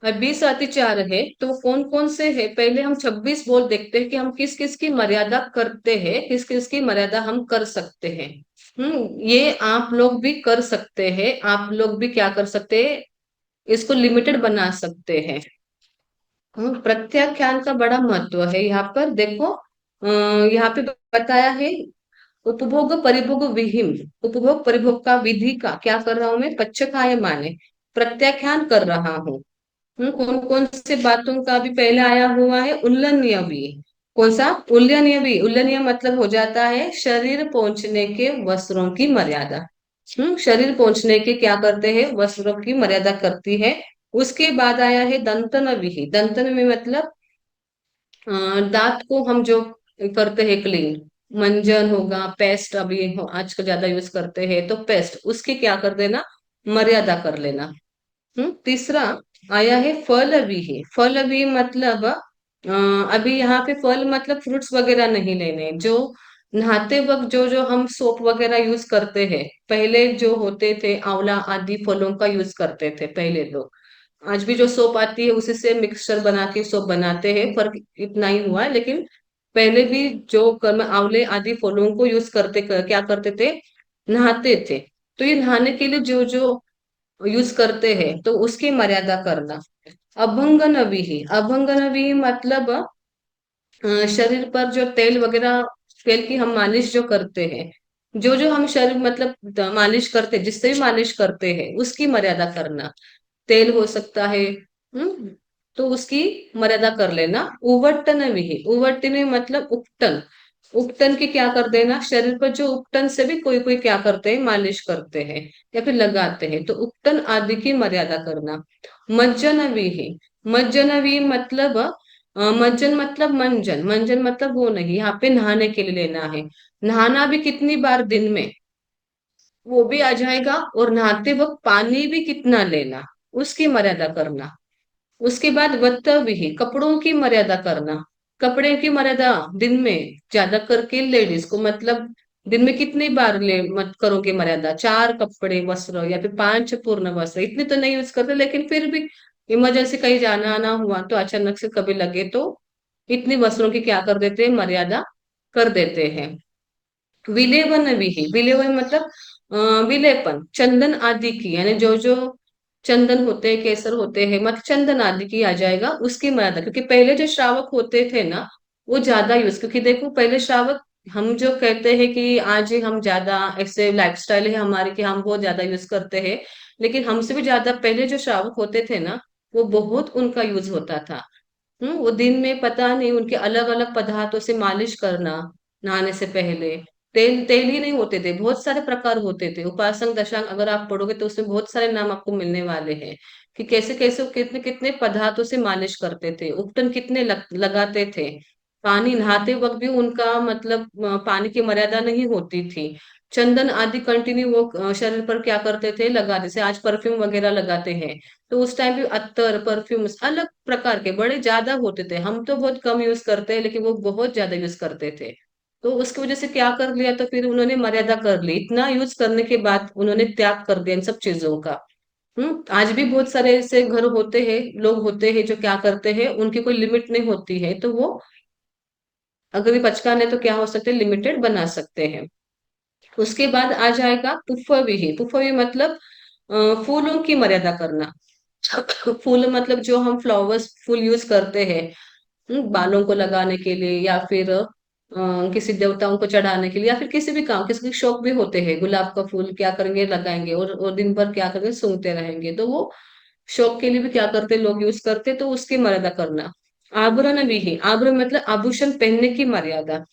और 20 अतिचार है तो कौन कौन से है? पहले हम 26 बोल देखते हैं कि हम किस किस की मर्यादा करते हैं, किस किस की मर्यादा हम कर सकते हैं। ये आप लोग भी कर सकते हैं। आप लोग भी क्या कर सकते हैं? इसको लिमिटेड बना सकते हैं। प्रत्याख्यान का बड़ा महत्व है यहाँ पर। देखो यहाँ पे बताया है उपभोग परिभोग विहिम, उपभोग परिभोग का विधि का क्या कर रहा हूं मैं? पच्छकाय माने प्रत्याख्यान कर रहा हूँ। कौन कौन से बातों का भी पहले आया हुआ है? उल्लंघनीय भी। कौन सा? उल्लंघनीय भी। उल्लंघनीय मतलब हो जाता है शरीर पहुंचने के वस्त्रों की मर्यादा। शरीर पहुंचने के क्या करते हैं? वस्त्रों की मर्यादा करती है। उसके बाद आया है दंतन विहि। दंतन में मतलब दांत को हम जो करते हैं क्लीन, मंजन होगा, पेस्ट अभी आजकल ज्यादा यूज करते हैं तो पेस्ट, उसकी क्या कर देना? मर्यादा कर लेना। तीसरा आया है फल भी है। फल भी मतलब अभी यहाँ पे फल मतलब फ्रूट्स वगैरह नहीं लेने। जो नहाते वक्त जो जो हम सोप वगैरह यूज करते हैं, पहले जो होते थे आंवला आदि फलों का यूज करते थे पहले लोग। आज भी जो सोप आती है उसी से मिक्सचर बना के सोप बनाते हैं, फर्क इतना ही हुआ है। लेकिन पहले भी जो कर्म आंवले आदि फलों को यूज करते क्या करते थे, नहाते थे। तो ये नहाने के लिए जो जो यूज करते हैं तो उसकी मर्यादा करना। अभंग नवी, अभंग नवी मतलब शरीर पर जो तेल वगैरह, तेल की हम मालिश जो करते हैं, जो जो हम शरीर मतलब मालिश करते हैं, जिससे भी मालिश करते हैं उसकी मर्यादा करना। तेल हो सकता है, तो उसकी मर्यादा कर लेना। उवट्टन भी, उवट्टन मतलब उपटन, उपटन की क्या कर देना, शरीर पर जो उपटन से भी कोई कोई क्या करते हैं, मालिश करते हैं या फिर लगाते हैं, तो उपटन आदि की मर्यादा करना। मज्जन भी, मज्जन भी मतलब मज्जन मतलब मंजन, मंजन मतलब वो नहीं, यहाँ पे नहाने के लिए लेना है। नहाना भी कितनी बार दिन में, वो भी आ जाएगा। और नहाते वक्त पानी भी कितना लेना, उसकी मर्यादा करना। उसके बाद वत्तविही, कपड़ों की मर्यादा करना। कपड़े की मर्यादा दिन में ज्यादा करके लेडीज को मतलब दिन में कितनी बार ले मत करोगे मर्यादा, 4 कपड़े वस्त्र या फिर 5 पूर्ण वस्त्र, इतने तो नहीं यूज करते, लेकिन फिर भी इमरजेंसी कहीं जाना आना हुआ तो अचानक से कभी लगे तो इतनी वस्त्रों की क्या कर देते हैं, मर्यादा कर देते हैं। विलेवन विहि, विलेवन मतलब विलेपन, चंदन आदि की, यानी जो जो चंदन होते हैं, केसर होते हैं, मत चंदन आदि की आ जाएगा उसकी मर्यादा। क्योंकि पहले जो श्रावक होते थे ना, वो ज्यादा यूज, क्योंकि देखो पहले श्रावक, हम जो कहते हैं कि आज हम ज्यादा ऐसे लाइफस्टाइल है हमारी कि हम बहुत ज्यादा यूज करते हैं, लेकिन हमसे भी ज्यादा पहले जो श्रावक होते थे ना, वो बहुत उनका यूज होता था। वो दिन में पता नहीं उनके अलग अलग पदार्थों से मालिश करना, नहाने से पहले। तेल तेल ही नहीं होते थे, बहुत सारे प्रकार होते थे। उपासंग दशांग अगर आप पढ़ोगे तो उसमें बहुत सारे नाम आपको मिलने वाले हैं कि कैसे कैसे वो कितने कितने पदार्थों से मालिश करते थे, उपटन कितने लगाते थे। पानी नहाते वक्त भी उनका मतलब पानी की मर्यादा नहीं होती थी। चंदन आदि कंटिन्यू वो शरीर पर क्या करते थे, लगाते, जैसे आज परफ्यूम वगैरह लगाते हैं, तो उस टाइम भी अत्तर परफ्यूम्स अलग प्रकार के बड़े ज्यादा होते थे। हम तो बहुत कम यूज करते हैं, लेकिन वो बहुत ज्यादा यूज करते थे। तो उसकी वजह से क्या कर लिया, तो फिर उन्होंने मर्यादा कर ली, इतना यूज करने के बाद उन्होंने त्याग कर दिया इन सब चीजों का। आज भी बहुत सारे ऐसे घर होते हैं, लोग होते हैं जो क्या करते हैं, उनकी कोई लिमिट नहीं होती है, तो वो अगर भी पचकाने तो क्या हो सकते हैं, लिमिटेड बना सकते हैं। उसके बाद आ जाएगा पुष्पविहि, पुष्पविहि मतलब फूलों की मर्यादा करना। फूल मतलब जो हम फ्लावर्स फूल यूज करते हैं, बालों को लगाने के लिए या फिर किसी देवताओं को चढ़ाने के लिए, या फिर किसी भी काम, किसी के शौक भी होते हैं, गुलाब का फूल क्या करेंगे, लगाएंगे और दिन भर क्या करेंगे, सूंघते रहेंगे, तो वो शौक के लिए भी क्या करते हैं, लोग यूज करते हैं, तो उसकी मर्यादा करना। आभरण भी है, आभरण मतलब आभूषण पहनने की मर्यादा।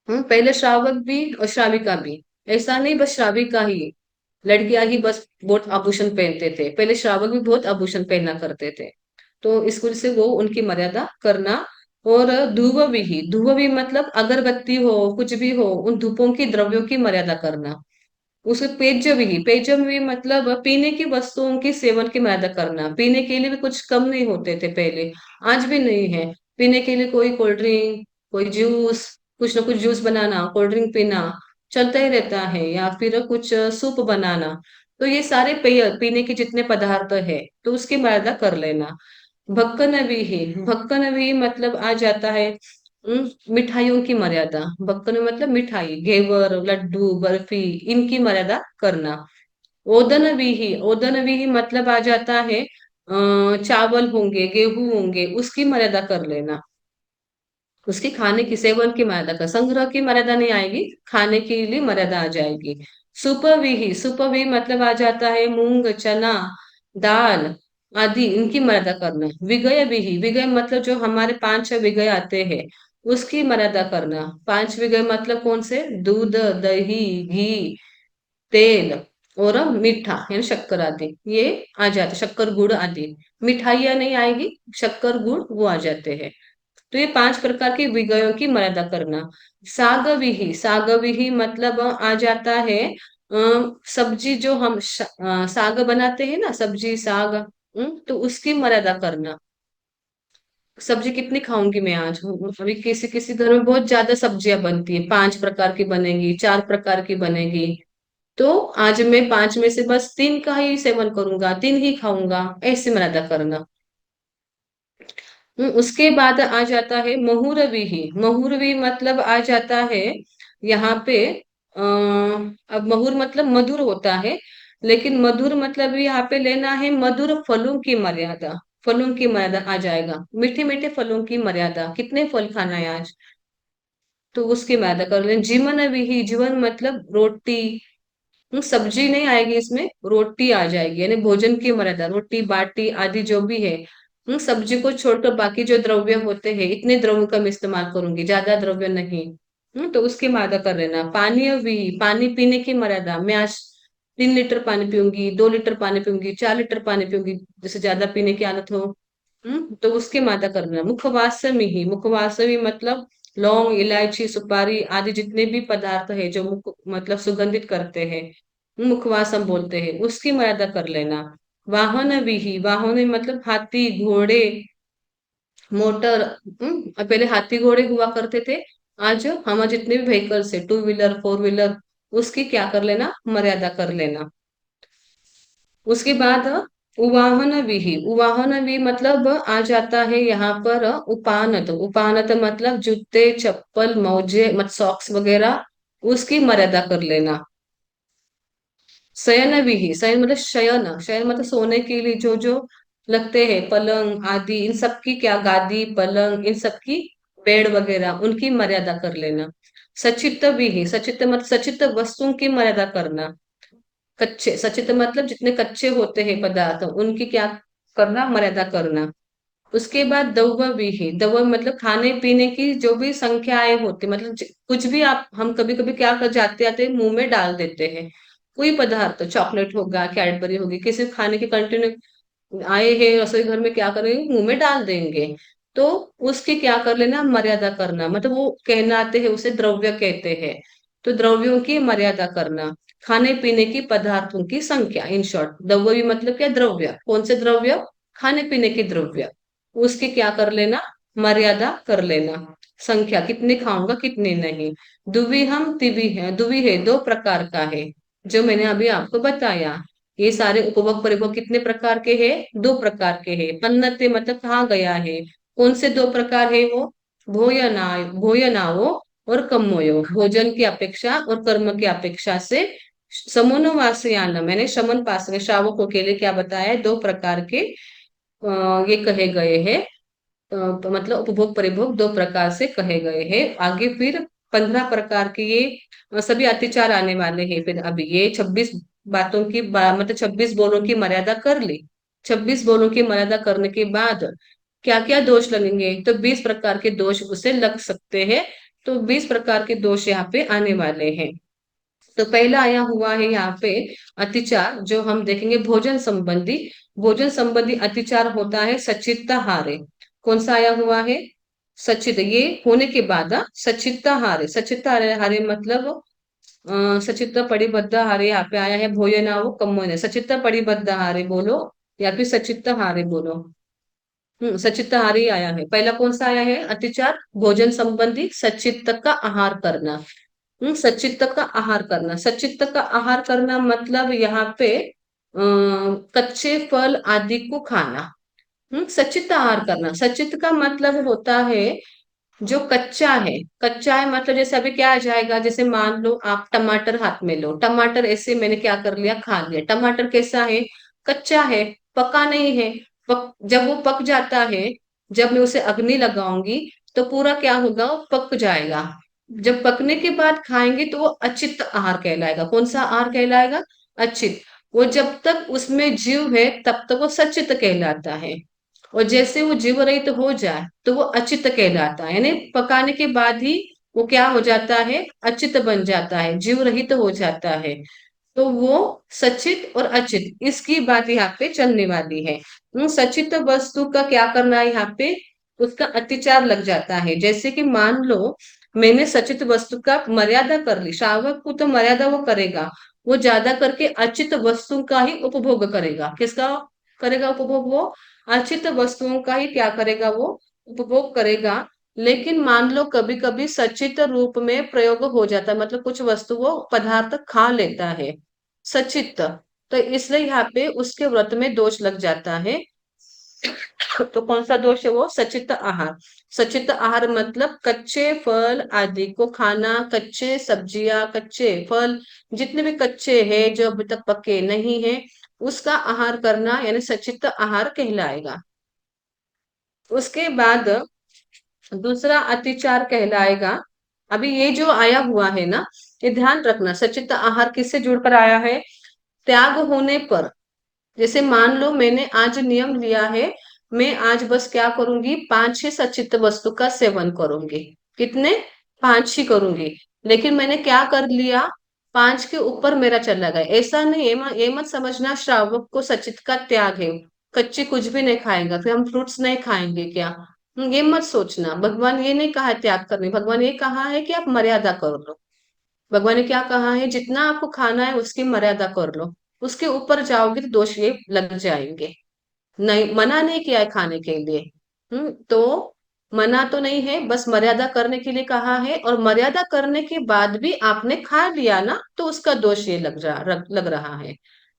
पहले श्रावक भी और श्राविका भी, ऐसा नहीं बस श्राविका ही, लड़कियां ही बस बहुत आभूषण पहनते थे, पहले श्रावक भी बहुत आभूषण पहना करते थे। तो इस वजह से वो उनकी मर्यादा करना। और धूप भी, धूप भी मतलब अगरबत्ती हो कुछ भी हो, उन धूपों की द्रव्यों की मर्यादा करना। उसे पेज्य भी, पेज्य भी मतलब पीने की वस्तुओं के सेवन की मर्यादा करना। पीने के लिए भी कुछ कम नहीं होते थे पहले, आज भी नहीं है। पीने के लिए कोई कोल्ड ड्रिंक, कोई जूस, कुछ ना कुछ जूस बनाना, कोल्ड ड्रिंक पीना चलता ही रहता है, या फिर कुछ सूप बनाना। तो ये सारे पेय पीने के जितने पदार्थ है, तो उसकी मर्यादा कर लेना। भक्कन भी है, भक्कन भी मतलब आ जाता है मिठाइयों की मर्यादा। भक्कन मतलब मिठाई, घेवर, लड्डू, बर्फी, इनकी मर्यादा करना। ओदन भी ही, ओदन भी ही मतलब आ जाता है चावल होंगे, गेहूं होंगे, उसकी मर्यादा कर लेना। उसकी खाने की सेवन की मर्यादा कर, संग्रह की मर्यादा नहीं आएगी, खाने के लिए मर्यादा आ जाएगी। सुपविही, सुपविही मतलब आ जाता है मूंग, चना, दाल आदि, इनकी मर्यादा करना। विगय विही, विगय मतलब जो हमारे 5-6 विगय आते हैं, उसकी मर्यादा करना। 5 विगय मतलब कौन से, दूध, दही, घी, तेल और मीठा यानी शक्कर आदि, ये आ जाते, शक्कर गुड़ आदि। मिठाइयाँ नहीं आएगी, शक्कर गुड़ वो आ जाते हैं। तो ये 5 प्रकार के विषयों की मर्यादा करना। सागविही, सागविही मतलब आ जाता है सब्जी जो हम साग बनाते हैं ना, सब्जी साग, तो उसकी मर्यादा करना। सब्जी कितनी खाऊंगी मैं आज? अभी किसी किसी घर में बहुत ज्यादा सब्जियां बनती है, 5 प्रकार की बनेगी, 4 प्रकार की बनेगी। तो आज मैं 5 में से बस 3 का ही सेवन करूंगा, 3 ही खाऊंगा, ऐसे मर्यादा करना। उसके बाद आ जाता है मुहूर्वी ही। मुहूर्वी मतलब आ जाता है यहाँ पे। अब मुहूर मतलब मधुर होता है, लेकिन मधुर मतलब भी यहाँ पे लेना है मधुर फलों की मर्यादा। फलों की मर्यादा आ जाएगा, मीठे मीठे फलों की मर्यादा, कितने फल खाना है आज, तो उसकी मर्यादा कर लें। जीवन भी ही, जीवन मतलब रोटी। सब्जी नहीं आएगी इसमें, रोटी आ जाएगी, यानी भोजन की मर्यादा, रोटी बाटी आदि जो भी है। सब्जी को छोड़कर बाकी जो द्रव्य होते हैं, इतने द्रव्यों का मैं इस्तेमाल करूंगी, ज्यादा द्रव्य नहीं। तो उसकी मर्यादा कर लेना। पानी भी, पानी पीने की मर्यादा, मैं आज 3 लीटर पानी पीऊंगी, 2 लीटर पानी पीऊंगी, 4 लीटर पानी पीऊंगी, जैसे ज्यादा पीने की आदत हो। तो उसकी मात्रा करना। मुखवास में ही, मुखवास भी मतलब लौंग इलायची सुपारी आदि जितने भी पदार्थ है जो मुख मतलब सुगंधित करते हैं, मुखवास हम बोलते हैं, उसकी मर्यादा कर लेना। वाहन भी, वाहन मतलब हाथी घोड़े मोटर। पहले हाथी घोड़े हुआ करते थे, आज हम जितने भी व्हीकल्स है, 2 व्हीलर 4 व्हीलर, उसकी क्या कर लेना, मर्यादा कर लेना। उसके बाद उवाहन विहि, उवाहन भी मतलब आ जाता है यहाँ पर उपानत। उपानत मतलब जूते चप्पल मोजे मत सॉक्स वगैरह, उसकी मर्यादा कर लेना। शयन विहि, शयन मतलब शयन, शयन मतलब सोने के लिए जो जो लगते हैं, पलंग आदि, इन सब की क्या, गादी पलंग इन सब की, बेड वगैरह, उनकी मर्यादा कर लेना। सचित्त विहि, सचित्त मतलब सचित्त वस्तुओं की मर्यादा करना। कच्चे, सचित मतलब जितने कच्चे होते हैं पदार्थ, उनकी क्या करना, मर्यादा करना। उसके बाद दव्व भी है। दव्व मतलब खाने पीने की जो भी संख्याएं होती, मतलब कुछ भी आप, हम कभी कभी क्या कर जाते आते मुंह में डाल देते हैं, कोई पदार्थ, चॉकलेट होगा कैडबरी होगी, किसी खाने के कंटेनर आए हैं रसोई घर में, क्या करेंगे, मुंह में डाल देंगे। तो उसकी क्या कर लेना, मर्यादा करना, मतलब वो कहलाते हैं, उसे द्रव्य कहते हैं। तो द्रव्यों की मर्यादा करना। खाने पीने की पदार्थों की संख्या, इन शॉर्ट द्रव्य मतलब क्या, द्रव्य, कौन से द्रव्य, खाने पीने के द्रव्य, उसकी क्या कर लेना, मर्यादा कर लेना। संख्या कितनी खाऊंगा कितनी नहीं। दुवी हम तिवी है, दुवी है 2 प्रकार का है, जो मैंने अभी आपको बताया। ये सारे उपभोग परिभोग कितने प्रकार के हैं, 2 प्रकार के हैं। पन्नते मतलब कहाँ गया है, कौन से 2 प्रकार है वो, भोयना भोयनावो और कम्मोयो, भोजन की अपेक्षा और कर्म की अपेक्षा से। समुनवासियान, मैंने शमन पास में श्रावकों के लिए क्या बताया है, 2 प्रकार के ये कहे गए हैं। तो मतलब उपभोग परिभोग 2 प्रकार से कहे गए हैं। आगे फिर 15 प्रकार के ये सभी अतिचार आने वाले हैं। फिर अभी ये 26 बातों की मतलब 26 बोलों की मर्यादा कर ली। 26 बोलों की मर्यादा करने के बाद क्या क्या दोष लगेंगे, तो 20 प्रकार के दोष उसे लग सकते हैं। तो 20 प्रकार के दोष यहाँ पे आने वाले हैं। तो पहला आया हुआ है यहाँ पे अतिचार, जो हम देखेंगे भोजन संबंधी। भोजन संबंधी अतिचार होता है सचित्ताहारे। कौन सा आया हुआ है, सचित, ये होने के बाद सचित्ताहारे, सचित्ताहारे मतलब सचित्त परिबद्ध हारे यहाँ पे आया है, भोजना वो कम होने, सचित्त परिबद्ध हारे बोलो या फिर सचित्त हारे बोलो। सचित्त हारे आया है। पहला कौन सा आया है, अतिचार भोजन संबंधी सचित्त का आहार करना। सचित्त का आहार करना, सचित्त का आहार करना मतलब यहाँ पे कच्चे फल आदि को खाना। सचित्त आहार करना, सचित्त का मतलब होता है जो कच्चा है। कच्चा है मतलब जैसे अभी क्या आ जाएगा, जैसे मान लो आप टमाटर हाथ में लो, टमाटर ऐसे मैंने क्या कर लिया, खा लिया। टमाटर कैसा है, कच्चा है, पका नहीं है। जब वो पक जाता है, जब मैं उसे अग्नि लगाऊंगी, तो पूरा क्या होगा, वो पक जाएगा। जब पकने के बाद खाएंगे तो वो अचित आहार कहलाएगा। कौन सा आहार कहलाएगा, अचित। वो जब तक उसमें जीव है तब तक वो सचित कहलाता है, और जैसे वो जीव रहित हो जाए तो वो अचित कहलाता है, यानी पकाने के बाद ही वो क्या हो जाता है, अचित बन जाता है, जीव रहित हो जाता है। तो वो सचित और अचित, इसकी बात यहाँ पे चलने वाली है। सचित वस्तु का क्या करना है यहाँ पे, उसका अतिचार लग जाता है। जैसे कि मान लो मैंने सचित वस्तु का मर्यादा कर ली, श्रावक को तो मर्यादा वो करेगा, वो ज्यादा करके अचित वस्तु का ही उपभोग करेगा। किसका करेगा उपभोग, वो अचित वस्तुओं का ही क्या करेगा वो उपभोग करेगा, लेकिन मान लो कभी कभी सचित रूप में प्रयोग हो जाता है, मतलब कुछ वस्तु वो पदार्थ खा लेता है सचित, तो इसलिए यहाँ पे उसके व्रत में दोष लग जाता है। तो कौन सा दोष है वो? सचित आहार। सचित आहार मतलब कच्चे फल आदि को खाना, कच्चे सब्जियां, कच्चे फल, जितने भी कच्चे हैं जो अभी तक पके नहीं है, उसका आहार करना यानी सचित आहार कहलाएगा। उसके बाद दूसरा अतिचार कहलाएगा। अभी ये जो आया हुआ है ना, ये ध्यान रखना, सचित आहार किससे जुड़कर आया है? त्याग होने पर। जैसे मान लो मैंने आज नियम लिया है, मैं आज बस क्या करूंगी, 5 ही सचित वस्तु का सेवन करूंगी। कितने? 5 ही करूंगी। लेकिन मैंने क्या कर लिया, 5 के ऊपर मेरा चला गया। ऐसा नहीं, ये मत समझना श्रावक को सचित का त्याग है, कच्ची कुछ भी नहीं खाएगा, फिर हम फ्रूट्स नहीं खाएंगे क्या? ये मत सोचना। भगवान ये नहीं कहा है त्याग करने, भगवान ये कहा है कि आप मर्यादा कर लो। भगवान ने क्या कहा है? जितना आपको खाना है उसकी मर्यादा कर लो, उसके ऊपर जाओगे तो दोष ये लग जाएंगे। नहीं, मना नहीं किया है खाने के लिए। तो मना तो नहीं है, बस मर्यादा करने के लिए कहा है, और मर्यादा करने के बाद भी आपने खा लिया ना, तो उसका दोष ये लग रहा है।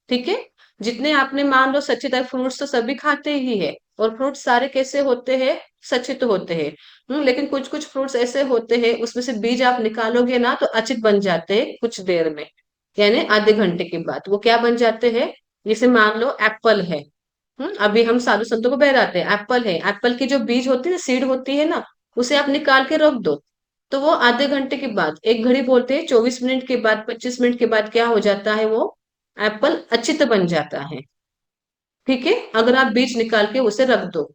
ठीक है। जितने आपने मान लो सचित फ्रूट्स तो सभी खाते ही है, और फ्रूट्स सारे कैसे होते हैं? सचित होते हैं। लेकिन कुछ कुछ फ्रूट्स ऐसे होते हैं उसमें से बीज आप निकालोगे ना तो अचित बन जाते हैं कुछ देर में, यानी आधे घंटे के बाद वो क्या बन जाते हैं? जैसे मान लो एप्पल है। अभी हम साधु संतों को बहराते हैं, एप्पल है, एप्पल की जो बीज होती है, सीड होती है ना, उसे आप निकाल के रख दो, तो वो आधे घंटे के बाद, एक घड़ी बोलते हैं 24 मिनट के बाद, 25 मिनट के बाद क्या हो जाता है? वो एप्पल अचित बन जाता है। ठीक है, अगर आप बीज निकाल के उसे रख दो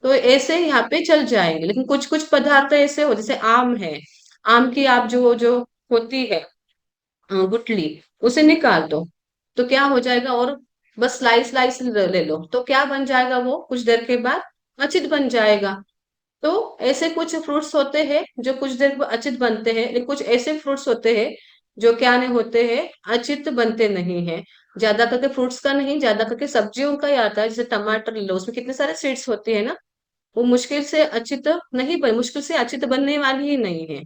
तो ऐसे यहाँ पे चल जाएंगे। लेकिन कुछ कुछ पदार्थ ऐसे हो, जैसे आम है, आम की आप जो होती है गुठली, उसे निकाल दो, तो क्या हो जाएगा? और बस स्लाइस स्लाइस ले लो तो क्या बन जाएगा? वो कुछ देर के बाद अचित बन जाएगा। तो ऐसे कुछ फ्रूट्स होते हैं जो कुछ देर बाद अचित बनते हैं, लेकिन कुछ ऐसे फ्रूट्स होते हैं जो क्या नहीं होते हैं, अचित बनते नहीं है। ज्यादा करके फ्रूट्स का नहीं, ज्यादा करके सब्जियों का ही आता है। जैसे टमाटर ले लो, उसमें कितने सारे सीड्स होती है ना, वो मुश्किल से अचित नहीं बन, मुश्किल से अचित बनने वाली ही नहीं है।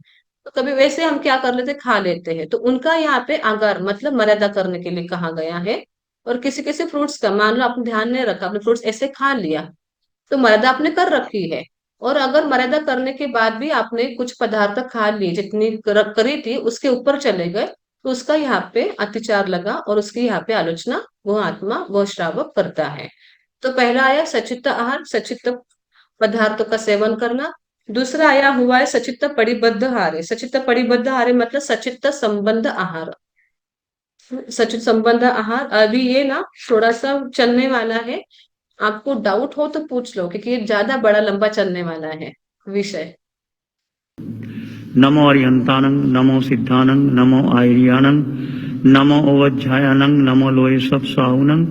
तो कभी वैसे हम क्या कर लेते, खा लेते हैं, तो उनका यहाँ पे आगार मतलब मर्यादा करने के लिए कहा गया है। और किसी किसी फ्रूट्स का मान लो आपने ध्यान नहीं रखा, आपने फ्रूट्स ऐसे खा लिया, तो मर्यादा आपने कर रखी है। और अगर मर्यादा करने के बाद भी आपने कुछ पदार्थ खा लिए, जितनी करी थी उसके ऊपर चले गए, तो उसका यहाँ पे अतिचार लगा, और उसकी यहाँ पे आलोचना वो आत्मा वो श्रावक करता है। तो पहला आया सचित्त आहार, सचित्त पदार्थों का सेवन करना। दूसरा आया हुआ है सचित्त परिबद्ध आहार। सचित्त परिबद्ध आहार मतलब सचित्त संबंध आहार। सचित संबंध आहार, अभी ये ना थोड़ा सा चलने वाला है, आपको डाउट हो तो पूछ लो, क्योंकि ये ज्यादा बड़ा लंबा चलने वाला है विषय। नमो अरिहंतानं, नमो सिद्धानं, नमो आयर्यानं, नमो ओवज्झायानं, नमो लोये सब साहुनं,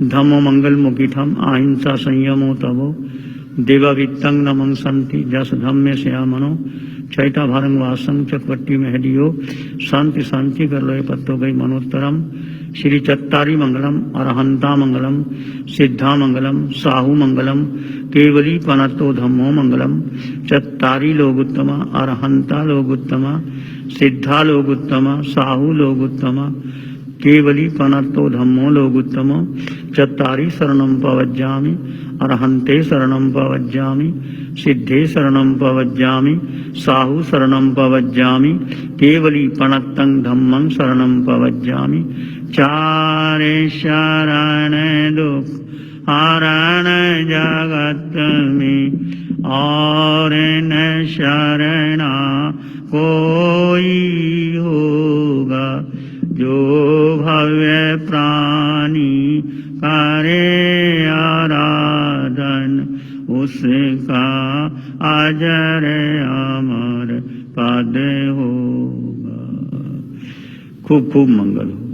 धम्मो मंगल मुखिठम अहिंसा संयमो तवो देवावित्तं नमं संति जस धम्मे श्यामनो चैता भारंग वासं चक्रवर्ती महदियो शांति शांति कर लोए पत्तो गई मनोत्तरम श्री चत्तारी मंगलम अरहंता मंगलम सिद्धा मंगलम साहु मंगलम केवली पनतो धम्मो मंगलम चत्तारी लोगुत्तमा अरहंता लोगुत्तमा सिद्धा लोगुत्तमा साहु लोगुत्तमा केवली पनतो धम्मो लोगुत्तमो चत्तारी शरणं पवज्जामि अरहंते शरणं पवज्जामि सिद्धे शरणं पवज्जामि साहु शरणं पवज्जामि केवली पनत्तं धम्मं शरणं पवज्जामि चारे शरण दुख हरण जगत में और न शरणा कोई होगा जो भव्य प्राणी करे आराधन उसका अजर अमर पद होगा। खूब खूब मंगल हो।